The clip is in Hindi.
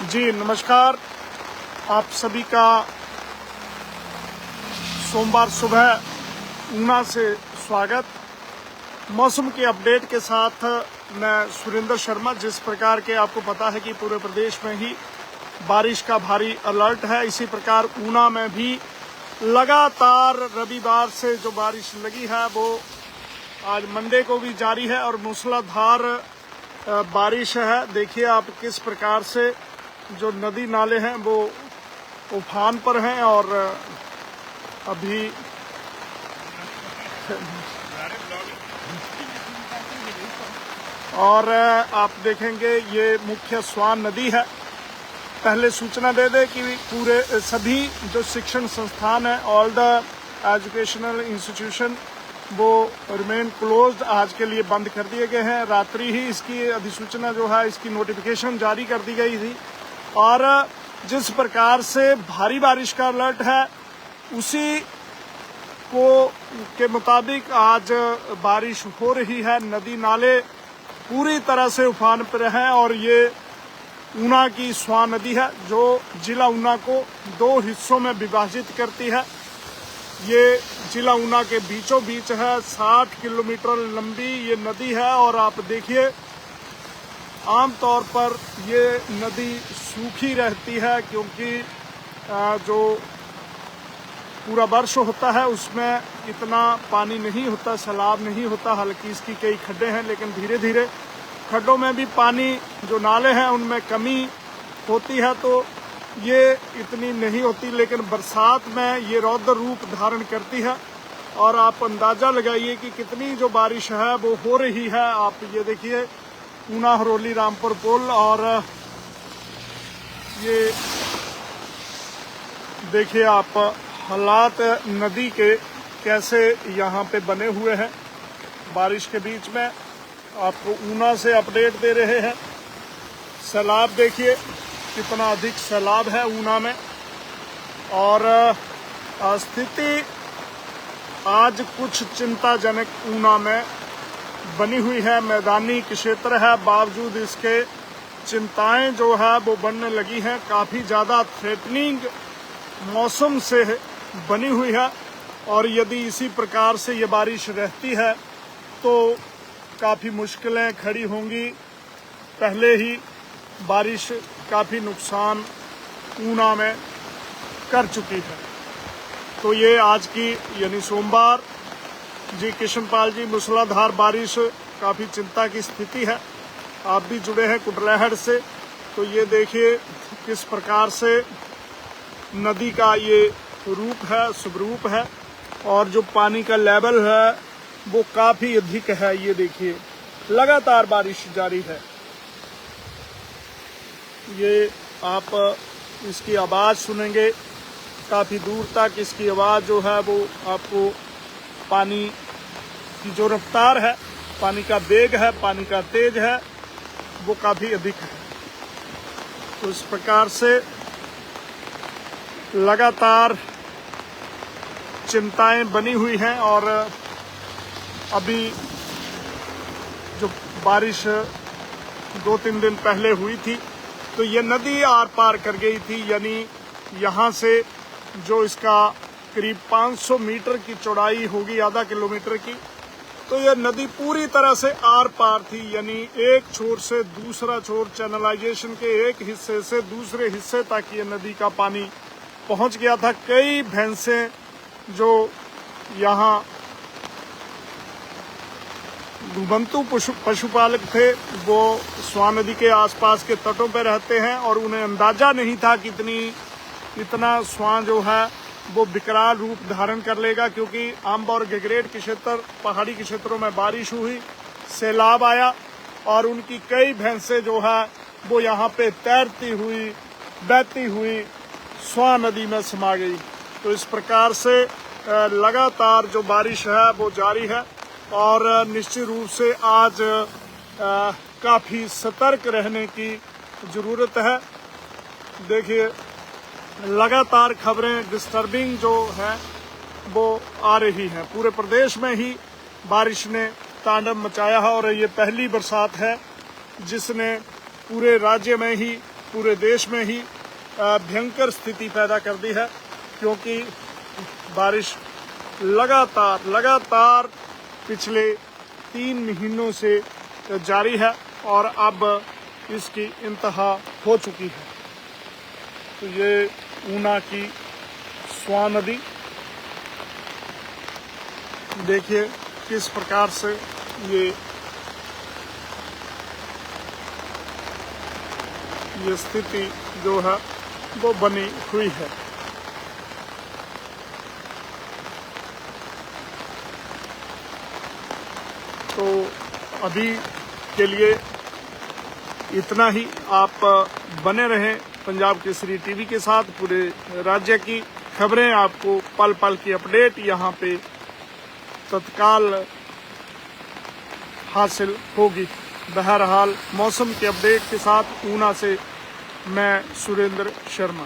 जी नमस्कार। आप सभी का सोमवार सुबह ऊना से स्वागत। मौसम के अपडेट के साथ मैं सुरेंद्र शर्मा। जिस प्रकार के आपको पता है कि पूरे प्रदेश में ही बारिश का भारी अलर्ट है, इसी प्रकार ऊना में भी लगातार रविवार से जो बारिश लगी है वो आज मंडे को भी जारी है और मूसलाधार बारिश है। देखिए आप किस प्रकार से जो नदी नाले हैं वो उफान पर हैं और अभी और आप देखेंगे ये मुख्य स्वान नदी है। पहले सूचना दे दें कि पूरे सभी जो शिक्षण संस्थान हैं, ऑल द एजुकेशनल इंस्टीट्यूशन, वो रिमेन क्लोज्ड, आज के लिए बंद कर दिए गए हैं। रात्रि ही इसकी अधिसूचना जो है, इसकी नोटिफिकेशन जारी कर दी गई थी और जिस प्रकार से भारी बारिश का अलर्ट है उसी को के मुताबिक आज बारिश हो रही है। नदी नाले पूरी तरह से उफान पर हैं और ये ऊना की स्वान नदी है जो जिला ऊना को दो हिस्सों में विभाजित करती है। ये जिला ऊना के बीचों बीच है, 60 किलोमीटर लंबी ये नदी है और आप देखिए आमतौर पर ये नदी सूखी रहती है क्योंकि जो पूरा वर्ष होता है उसमें इतना पानी नहीं होता, सैलाब नहीं होता। हालांकि इसकी कई खड्डे हैं लेकिन धीरे धीरे खड्डों में भी पानी जो नाले हैं उनमें कमी होती है, तो ये इतनी नहीं होती। लेकिन बरसात में ये रौद्र रूप धारण करती है और आप अंदाजा लगाइए कि कितनी जो बारिश है वो हो रही है। आप ये देखिए ऊना हरोली रामपुर पुल और ये देखिए आप हालात नदी के कैसे यहाँ पे बने हुए हैं बारिश के बीच में। आपको ऊना से अपडेट दे रहे हैं। सैलाब देखिए कितना अधिक सैलाब है ऊना में और स्थिति आज कुछ चिंताजनक ऊना में बनी हुई है। मैदानी क्षेत्र है, बावजूद इसके चिंताएं जो है वो बढ़ने लगी हैं। काफ़ी ज़्यादा थ्रेटनिंग मौसम से बनी हुई है और यदि इसी प्रकार से ये बारिश रहती है तो काफ़ी मुश्किलें खड़ी होंगी। पहले ही बारिश काफ़ी नुकसान ऊना में कर चुकी है। तो ये आज की यानी सोमवार जी किशनपाल जी, मूसलाधार बारिश काफ़ी चिंता की स्थिति है। आप भी जुड़े हैं कुटलैहड़ से, तो ये देखिए किस प्रकार से नदी का ये रूप है, स्वरूप है और जो पानी का लेवल है वो काफ़ी अधिक है। ये देखिए लगातार बारिश जारी है। ये आप इसकी आवाज़ सुनेंगे, काफ़ी दूर तक इसकी आवाज़ जो है वो आपको पानी की जो रफ्तार है, पानी का वेग है, पानी का तेज है, वो काफ़ी अधिक है। तो इस प्रकार से लगातार चिंताएं बनी हुई हैं और अभी जो बारिश 2-3 दिन पहले हुई थी तो ये नदी आर पार कर गई थी। यानी यहाँ से जो इसका करीब 500 मीटर की चौड़ाई होगी, आधा किलोमीटर की, तो यह नदी पूरी तरह से आर पार थी। यानी एक छोर से दूसरा छोर, चैनलाइजेशन के एक हिस्से से दूसरे हिस्से तक ये नदी का पानी पहुंच गया था। कई भैंसें जो यहाँ घुमंतु पशुपालक थे वो स्वान नदी के आसपास के तटों पर रहते हैं और उन्हें अंदाजा नहीं था कि इतना स्वान जो है वो विकराल रूप धारण कर लेगा, क्योंकि अम्ब और गगरेट के क्षेत्र, पहाड़ी के क्षेत्रों में बारिश हुई, सैलाब आया और उनकी कई भैंसें जो है वो यहाँ पे तैरती हुई, बहती हुई स्वान नदी में समा गई। तो इस प्रकार से लगातार जो बारिश है वो जारी है और निश्चित रूप से आज काफ़ी सतर्क रहने की ज़रूरत है। देखिए लगातार खबरें डिस्टर्बिंग जो हैं वो आ रही हैं। पूरे प्रदेश में ही बारिश ने तांडव मचाया है और ये पहली बरसात है जिसने पूरे राज्य में ही पूरे देश में ही भयंकर स्थिति पैदा कर दी है, क्योंकि बारिश लगातार पिछले 3 महीनों से जारी है और अब इसकी इंतहा हो चुकी है। तो ये ऊना की स्वान नदी देखिए किस प्रकार से ये स्थिति जो है वो बनी हुई है। तो अभी के लिए इतना ही। आप बने रहें पंजाब केसरी टीवी के साथ। पूरे राज्य की खबरें आपको पल पल की अपडेट यहाँ पे तत्काल हासिल होगी। बहरहाल मौसम के अपडेट के साथ ऊना से मैं सुरेंद्र शर्मा।